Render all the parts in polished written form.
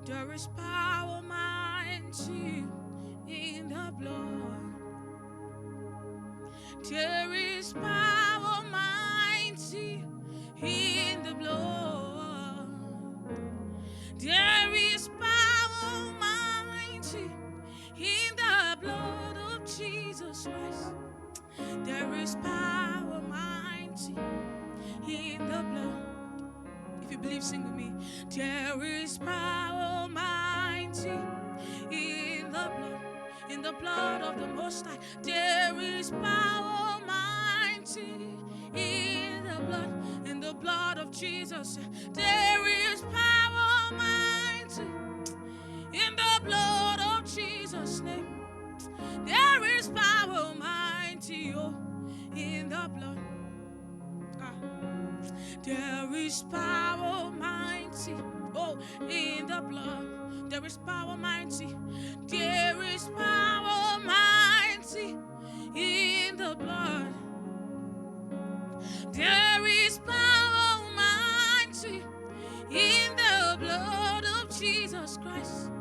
There is power mighty in the blood. There is power mighty in the blood. There is power mighty in the blood of Jesus Christ. There is power mighty in the blood. If you believe, sing with me. There is power mighty in the blood of the Most High. There is power mighty in the blood of Jesus. There is power mighty in the blood of Jesus' name. There is power mighty, oh, in the blood. There is power mighty, oh, in the blood. There is power mighty. There is power mighty in the blood. There is power mighty in the blood of Jesus Christ.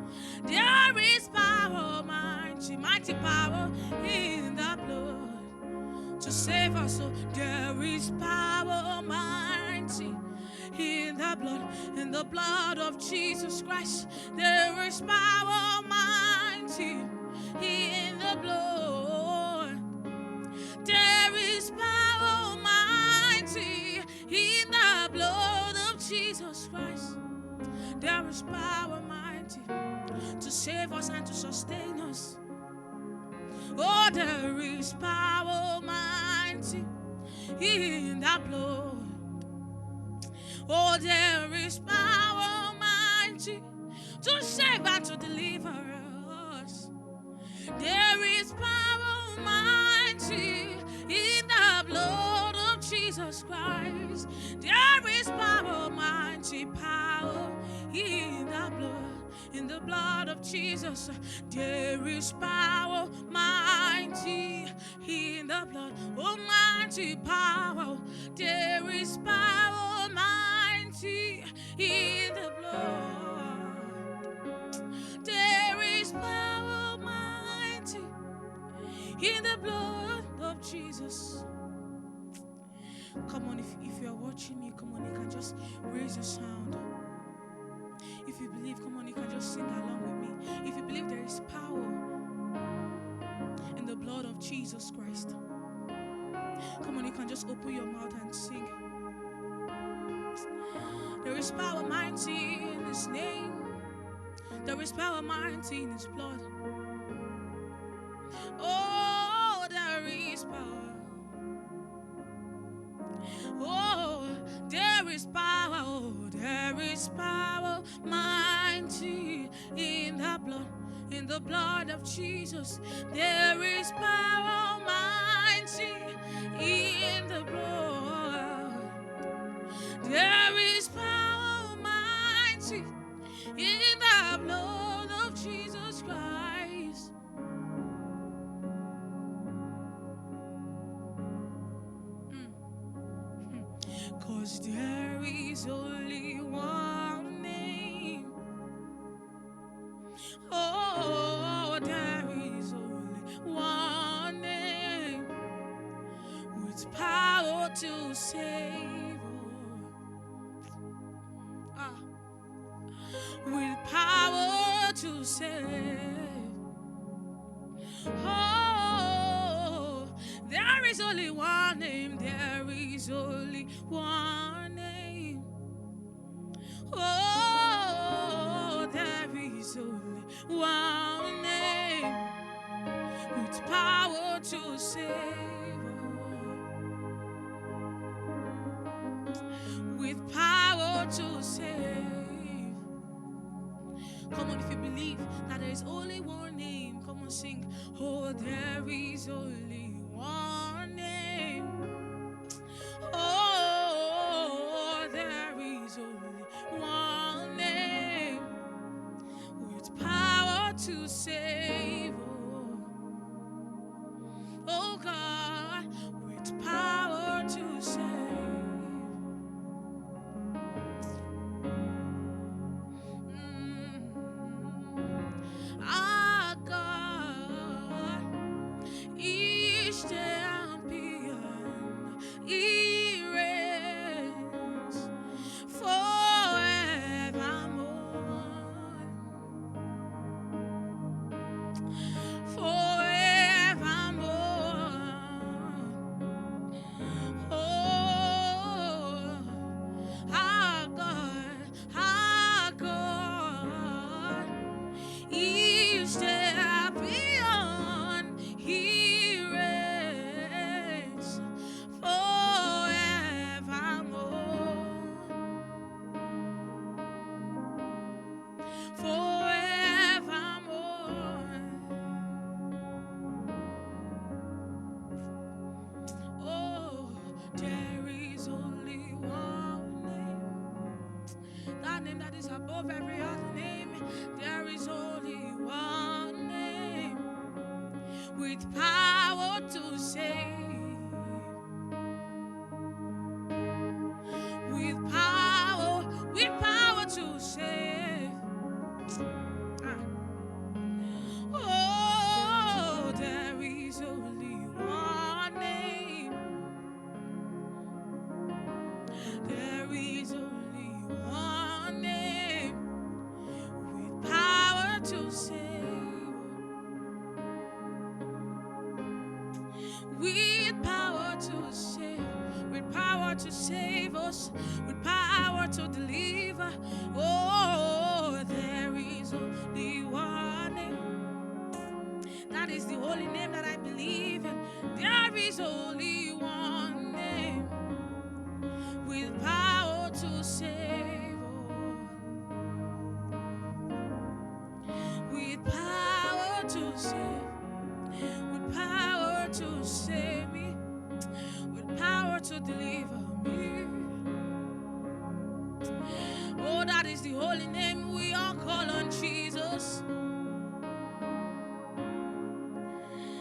There is power mighty, mighty power in the blood to save us. So there is power mighty in the blood of Jesus Christ. There is power mighty in the blood. There is power mighty in the blood of Jesus Christ. There is power mighty to save us and to sustain us. Oh, there is power mighty in the blood. Oh, there is power mighty to save and to deliver us. There is power mighty in the blood of Jesus Christ. There is power mighty, power in the blood of Jesus. There is power mighty in the blood, almighty power. There is power mighty in the blood. There is power mighty in the blood of Jesus. Come on, if you are watching me, come on, you can just raise your sound. If you believe, come on, you can just sing along with me. If you believe there is power in the blood of Jesus Christ, come on, you can just open your mouth and sing. There is power mighty in His name. There is power mighty in His blood. Oh, there is power. Oh, there is power. Oh, there is power mighty in the blood of Jesus. There is power mighty in the blood. There is power mighty in the blood of Jesus Christ. Cause there is only one name. Oh, there is only one name with power to save. With power to save. Oh, there is only one name. There is only one name. Oh, there is only one name with power to save. With power to save. Come on, if you believe that there is only one name, come on, sing. Oh, there is only one name. Oh, there is only one name with power to save. Oh God, with power to save. is above every other name. There is only one name with power to save. With power to save. Oh, there is only one name. There is only one name with power to save. With power to save. With power to save us. With power to deliver. Oh, there is only one name. That is the holy name that I believe in. There is only one name with power to save. With power to save. With power to save me. With power to deliver me. Oh, that is the holy name we all call on Jesus.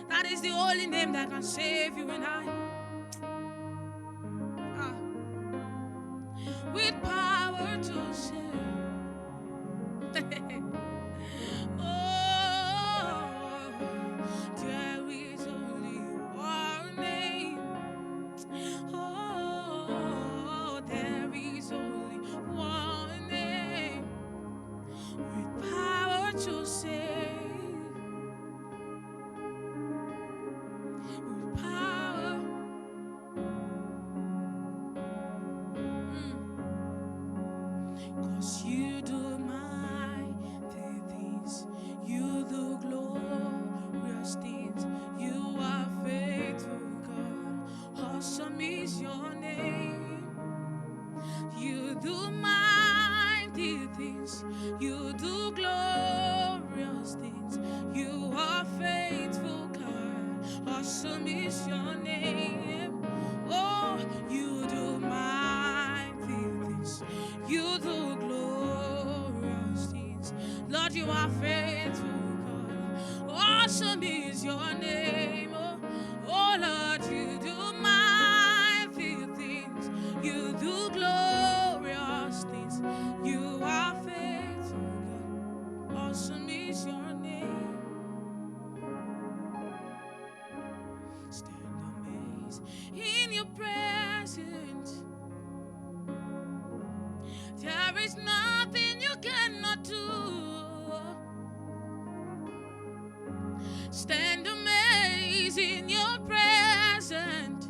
That is the only name that can save you and I. With power to save. Oh, there is only one name. Oh, there is only one name with power to save. Cause you do mighty things, you do glorious things, you are faithful God, awesome is your name. You do mighty things, you do glorious things, you are faithful God, awesome is your name. Oh, you do mighty things, you do glorious things. Lord, you are faithful, God. Awesome is your name. Oh Lord, you do mighty things. You do glorious things. You are faithful, God. Awesome is your name. Stand amazed in your presence. There is nothing you cannot do. Stand amazed in your presence.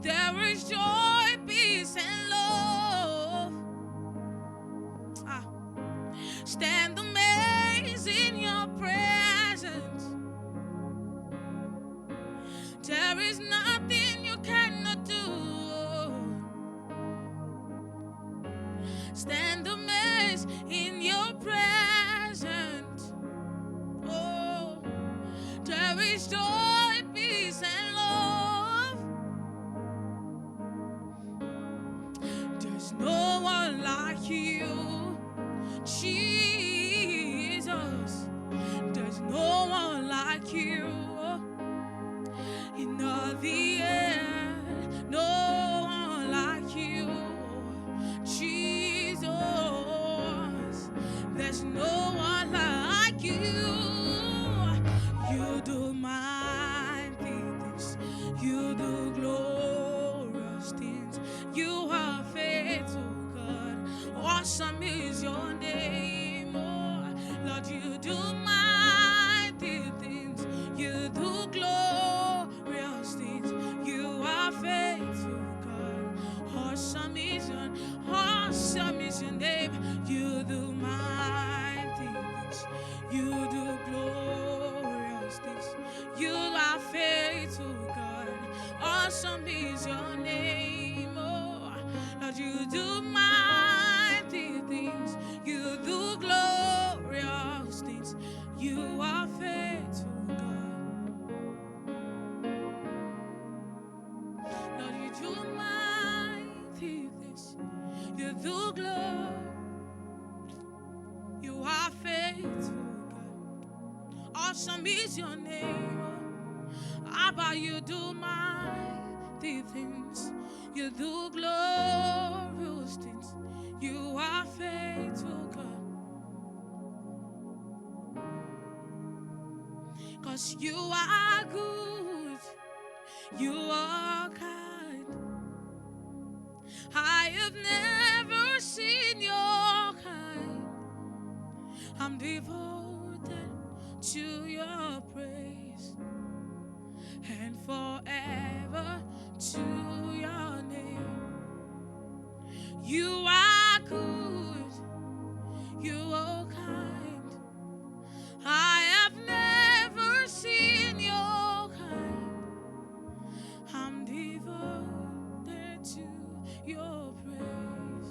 There is joy, peace, and love. Stand amazed in your presence. There is nothing you cannot do. Stand amazed in your presence. Oh, there is joy, peace, and love. There's no one like you, Jesus. There's no one like you in all the earth. No one like you, Jesus. There's no one like you. You do mighty things. You do glorious things. You are faithful, God. Awesome is your name. Oh, Lord, you do mighty things. You do glorious things. You are faithful, God. Awesome is your name. You do mighty things. You do glorious things. You are faithful, God. Awesome is your name. Oh, Lord, you do mighty things. You do glorious things. Awesome is your name. Abba, you do mighty things. You do glorious things. You are faithful, God. 'Cause you are good. You are kind. I have never seen your kind. I'm devoted to your praise and forever to your name. You are good, you are kind. I have never seen your kind. I'm devoted to your praise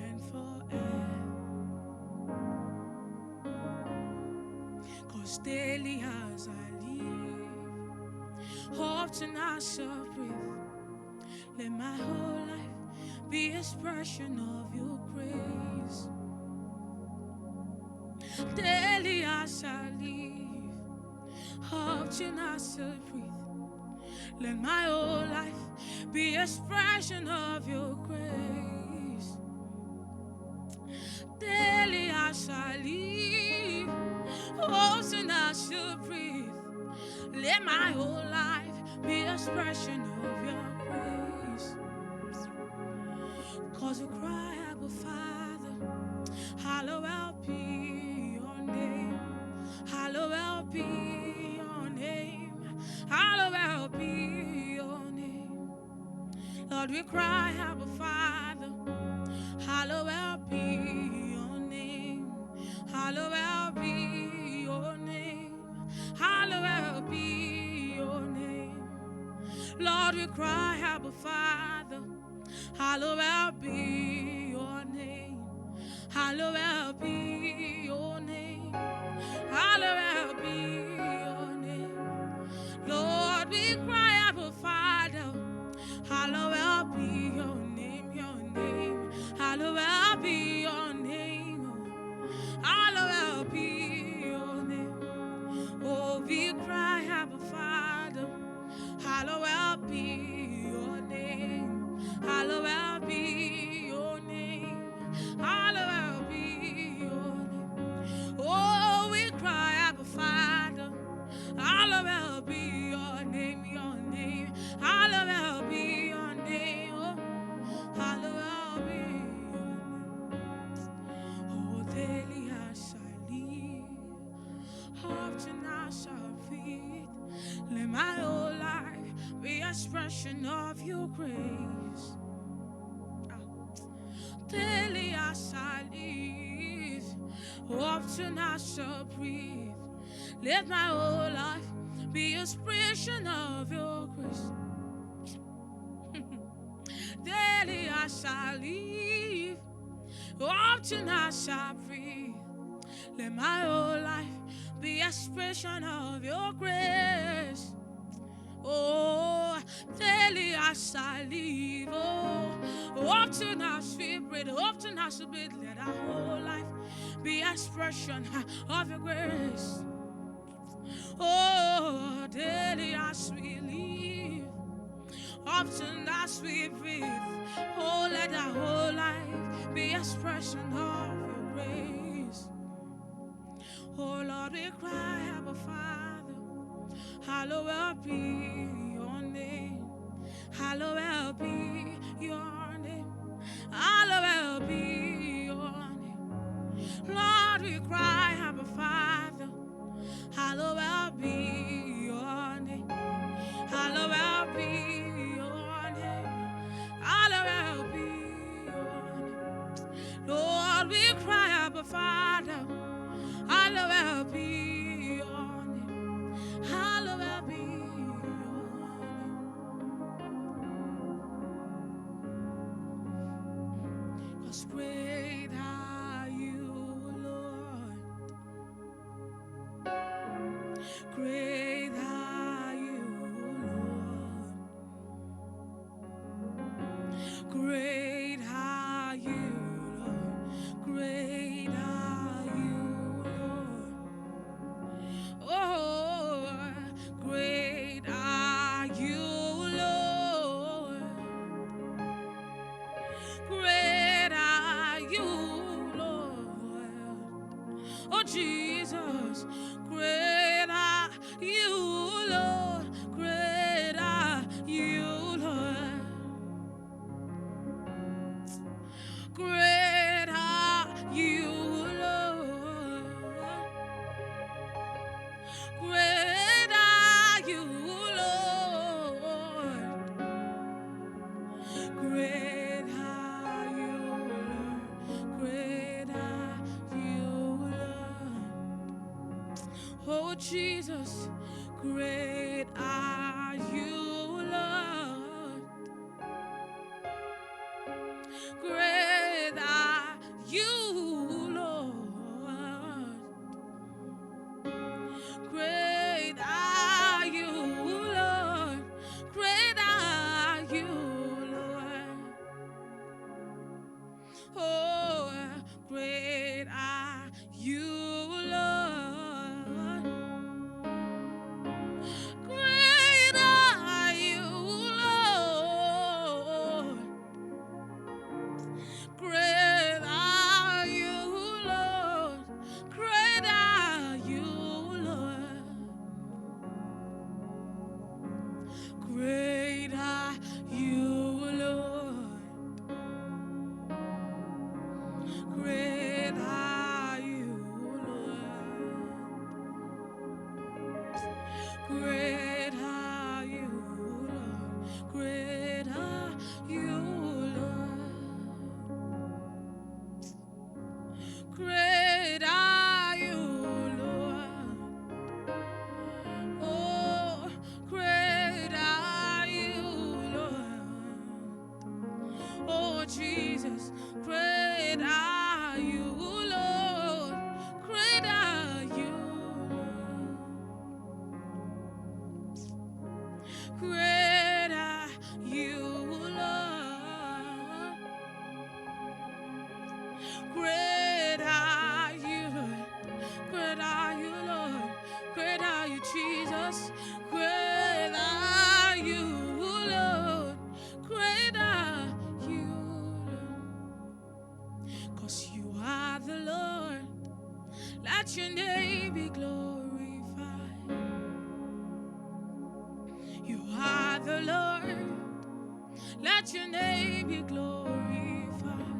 and forever. 'Cause daily as I live, often I shall breathe. Let my whole life be expression of your grace. Daily I shall live, often I shall breathe. Let my whole life be expression of your grace. Daily I shall live, often I shall breathe. Let my whole life be expression of your grace. 'Cause you cry, Abba Father, hallowed be your name. Hallowed be your name. Hallowed be your name. Lord, we cry, Abba Father, hallowed be your name. Hallowed be your name. Hallowed be your name. Lord, we cry, Abba Father, hallowed be your name. Hallowed be your name. Hallowed be your name. Lord, we cry, Abba Father, hallowed be your name, your name. Hallowed be your name. Hallowed be your name. Oh, we cry, Abba Father, hallowed be your name. Hallowed be your name. Hallowed be your name. Oh, we cry, Abba Father, hallowed be your name, your name. Hallowed be your name. Oh, hallowed be your name. Oh, daily I shall live, often I shall breathe. Let my whole life be expression of your grace. Daily I shall live, often I shall breathe. Let my whole life be expression of your grace. Daily I shall live, often I shall breathe. Let my whole life be expression of your grace. Oh, daily I shall live. Oh, often I shall breathe. Often I shall breathe. Let our whole life be expression of your grace. Oh, daily I shall live. Often I shall breathe. Oh, let our whole life be expression of your grace. Oh, Lord, we cry, Abba Father, hallowed be your name. Hallowed be your name. Hallowed be your name. Lord, we cry, Abba Father, hallowed be your name. Hallowed be your name. Hallowed be your name. Lord, we cry, Abba Father, hallowed be your name. Hallowed be your name. 'Cause great are you, Lord. Great are you, Lord. Great are you, Lord. Great are you, Lord. Oh Jesus, great are you, Lord. Great are you, Lord. Great are you, Lord. Great are you, Lord. Great are you, Lord. Great are you, Lord. Oh Jesus, great are you, Lord. Great are you, Lord. Great are you, Lord. Great are you, Lord. Oh, great are you, Lord. Great are you, Lord. Great are you, Lord. Great are you, Lord. Great are you, Lord. Great are you, Lord. Great are you, Lord. Great are you, Lord. Great are you, Lord. Oh, great are you, Lord. Oh, Jesus, great are you, Lord. Great are you, Lord. Great are you, Lord. Great are you, Lord. Great are you, Lord. Great are you, Jesus. Great are you, Lord. Great are you, Lord. 'Cause you are the Lord. Let your name be glorified. You are the Lord. Let your name be glorified.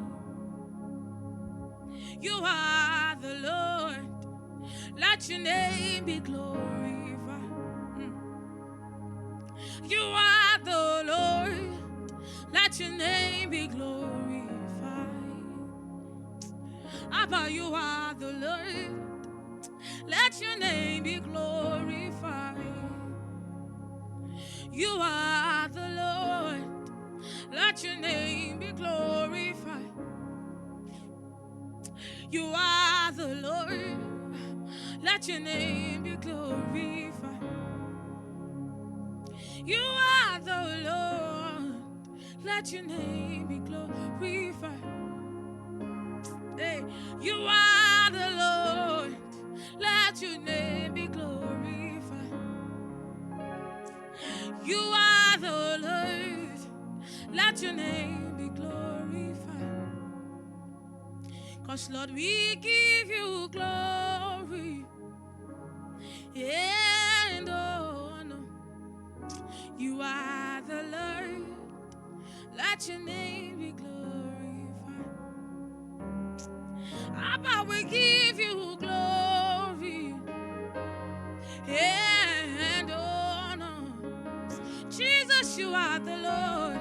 You are the Lord. Let your name be glorified. You are the Lord. Let your name be glorified. Abba, you are the Lord. Let your name be glorified. You are the Lord. Let your name be glorified. You are the Lord. Let your name be glorified. You are the Lord. Let your name be glorified. Hey, you are the Lord. Let your name be glorified. You are the Lord. Let your name be glorified. 'Cause Lord, we give you glory and honor. You are the Lord. Let your name be glorified. Abba, we give you glory and honor. Jesus, you are the Lord.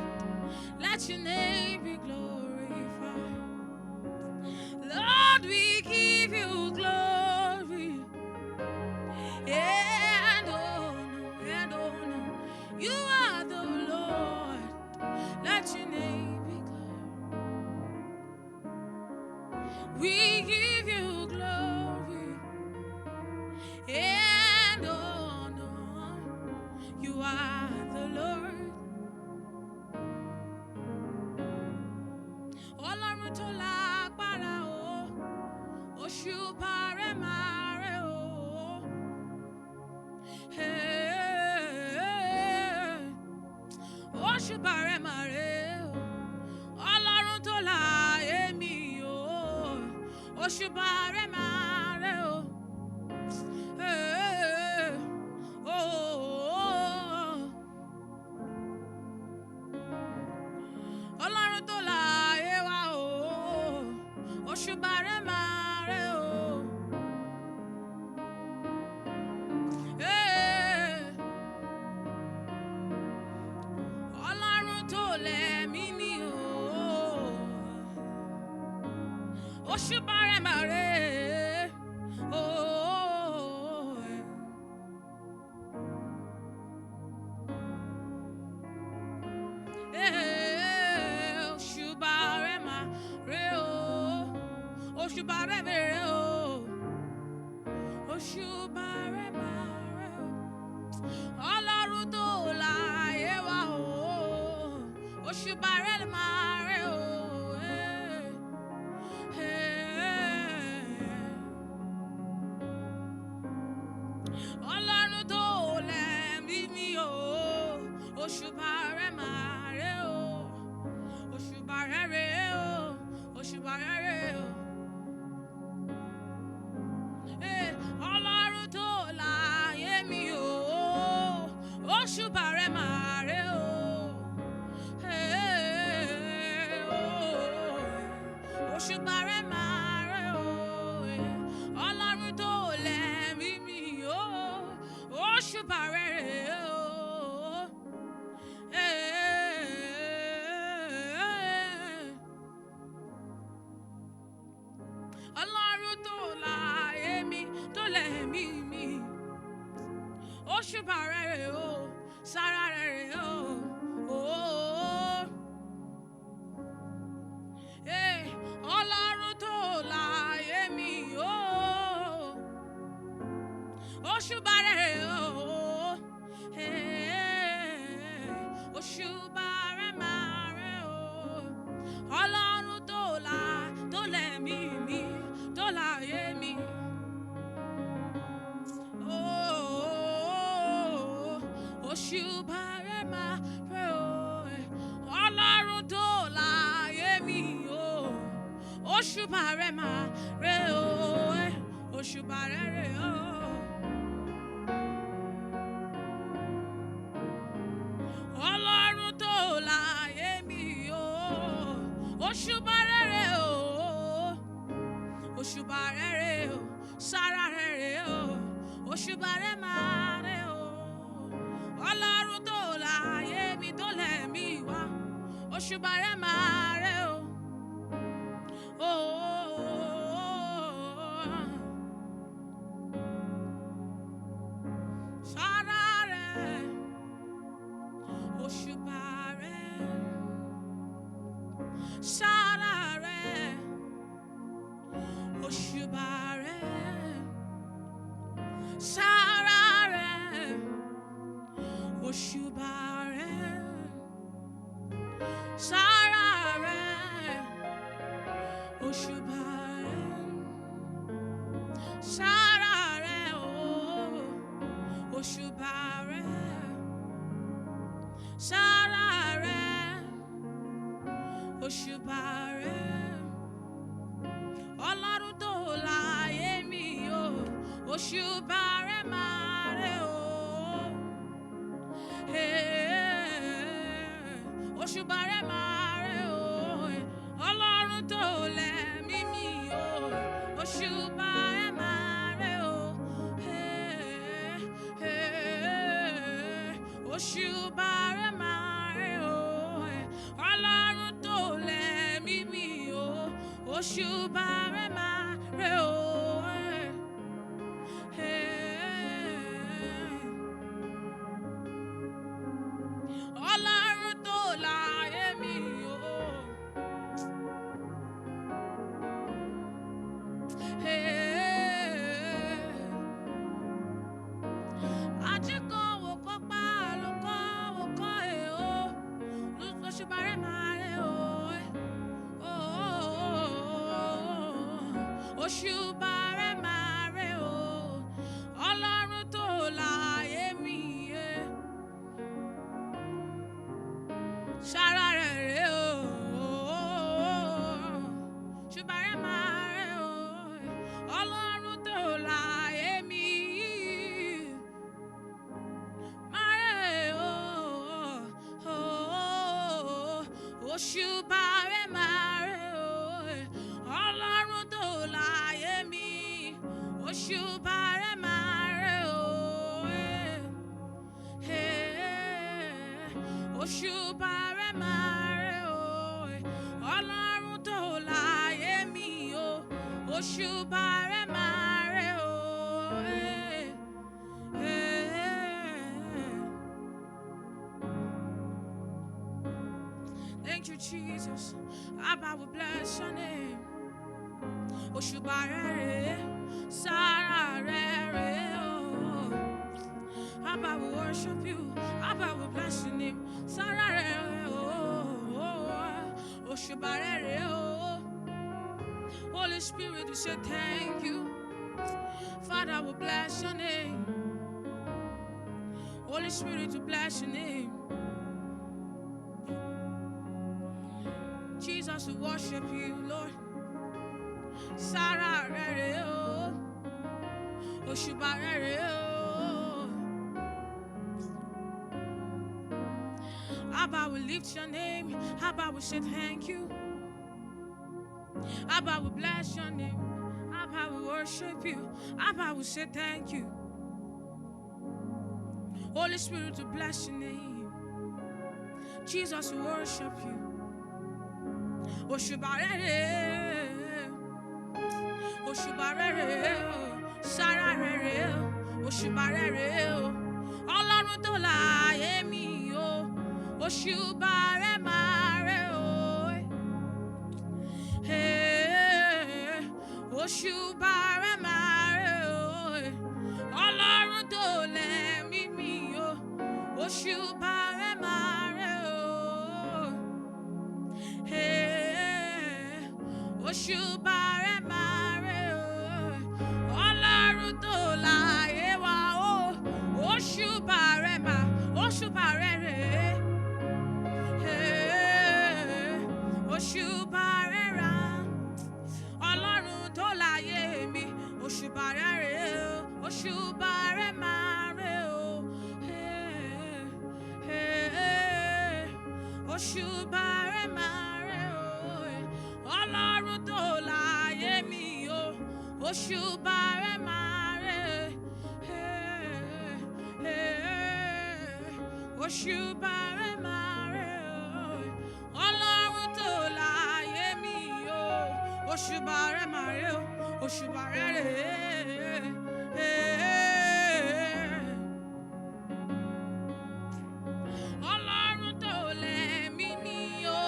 Let your name be glorified. Lord, we give you glory and honor. You are the Lord. Let your name be glorified. We give you glory and honor. You are the Lord. Ọlọ́run tó lágbára o, òṣùpá rẹ̀ máa rẹ̀ o. Òṣùpá rẹ̀ máa rẹ̀ o. Ọlọ́run tó láyé mi o, òṣùpá rẹ̀ máa rẹ̀ o. òṣùbàrẹ̀ máa rẹ̀ o. Ọlọ́run tó lẹ̀mí mi o, òṣùbàrẹ̀ máa rẹ̀ o. Òṣùbàrẹ̀ máa rẹ̀ o, òṣùbàrẹ̀ máa rẹ̀ o, òṣùbàrẹ̀ máa rẹ̀ o. Ọlọ́run tó láyé wa o, òṣùbàrẹ̀ máa rẹ̀ o. Ọlọ́run tó lẹ̀mí mi o, òṣùbàrẹ̀ máa rẹ̀ o, òṣùbàrẹ̀ rẹ̀ o, òṣùbàrẹ̀ rẹ̀ o. Ọlọ́run tó láyé mi o, òṣùbàrẹ̀ máa rẹ̀ o. Òṣùbàrẹ̀ máa rẹ̀ o. Ọlọ́run tó lẹ̀mí mi o, òṣùbàrẹ̀ rẹ̀ o. Ọlọ́run tó láyé mi, tó lẹ̀mí mi, òṣùbàrẹ̀ rẹ̀ o, sára rẹ̀ o. Ọlọ́run tó láyé mi o, òṣùbàrẹ̀ rẹ̀ o. Òṣùbàrẹ̀ máa rẹ̀ o. Ọlọ́run tó lẹ̀mí mi, tó láyé mi. Òṣùbàrẹ̀ máa rẹ̀ o. Ọlọ́run tó láyé mi o, òṣùbàrẹ̀ máa rẹ̀ o. Òṣùbàrẹ̀ rẹ̀ o. Ọlọ́run tó láyé mi o, òṣùbàrẹ̀ rẹ̀ o. Òṣùbàrẹ̀ rẹ̀ o, sára rẹ̀ o. Òṣùbàrẹ̀ máa rẹ̀ o. Ọlọ́run tó láyé mi, tó lẹ̀mí wa, òṣùbàrẹ̀ máa rẹ̀ o. Sára rẹ̀, òṣùbàrẹ̀, sára rẹ̀, òṣùbàrẹ̀, sára rẹ̀, òṣùbàrẹ̀, sára rẹ̀, òṣùbàrẹ̀, sára rẹ̀ o. Òṣùbàrẹ̀, sára rẹ̀, òṣùbàrẹ̀. Ọlọ́run tó láyé mi o, òṣùbàrẹ̀ máa rẹ̀ o. Òṣùbàrẹ̀ máa rẹ̀ o. Ọlọ́run tó lẹ̀mí mi o, òṣùbàrẹ̀ máa rẹ̀ o. Òṣùbàrẹ̀ máa rẹ̀ o. Ọlọ́run tó lẹ̀mí mi o, òṣùbàrẹ̀ máa rẹ̀ o. Ọlọ́run tó láyé mi o. Àjíkọ̀ wò kọ́ pa lóko wò kọ́ o. Òṣùbàrẹ̀ máa rẹ̀ o. Òṣùbàrẹ̀ máa rẹ̀ o. Ọlọ́run tó láyé mi o. Sára rẹ̀ rẹ̀ o. Òṣùbàrẹ̀ máa rẹ̀ o. Ọlọ́run tó láyé mi. Máa rẹ̀ o. Òṣùbàrẹ̀ máa rẹ̀ o. Ọlọ́run Oshubare mare o, Oshubare mare o, Ọlọ́run tó láyé mi o, Oshubare mare o. Thank you, Jesus. Abba, we bless your name. Oshubare, Sarare, oh. Abba, we worship you. Abba, we bless your name. Sarare, oh. Oshubare, oh. Holy Spirit, we say thank you. Father, we bless your name. Holy Spirit, we bless your name. Jesus, we worship you, Lord. Sarah, oh, Oshuba, oh. Abba, we lift your name. Abba, we say thank you. Abba, we bless your name. Abba, we worship you. Abba, we say thank you. Holy Spirit, we bless your name. Jesus, we worship you. Oshubarere, Oshubarere, Sararere, Oshubarere, Ọlọ́run tó láyé mi o, Oshubare mare o, Oshubare mare o, Ọlọ́run tó lẹ́mí mi o, Oshubare mare o. Oshubare mare o, Ọlọ́run tó láyé wa o, Oshubare ma, Oshubare re, Oshubare ra, Ọlọ́run tó láyé mi, Oshubare re, Oshubare mare o, Oshubare mare o, Ọlọ́run tó láyé mi o, Oshubare mare, Oshubare mare o, Ọlọ́run tó láyé mi o, Oshubare mare o, Oshubare re. Ọlọ́run tó lẹ́mí mi o,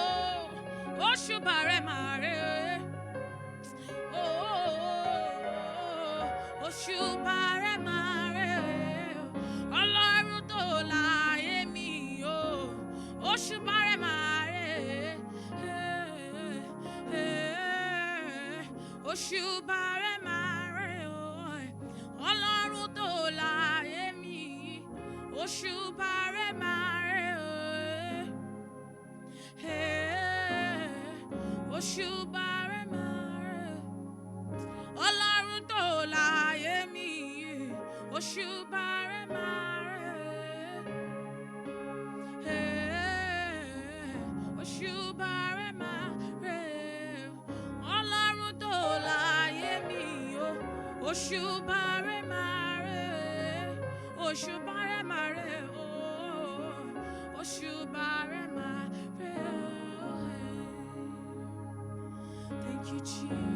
Oshubare mare, Oshubare mare, Ọlọ́run tó láyé mi o, Oshubare mare, Oshubare mare, Ọlọ́run tó láyé mi, Oshubare mare, Oshubare mare, Ọlọ́run tó láyé mi, Oshubare mare, Oshubare mare, Ọlọ́run tó láyé mi, Oshubare mare, Oshubare mare, Oshubare mare. Thank you, Jesus.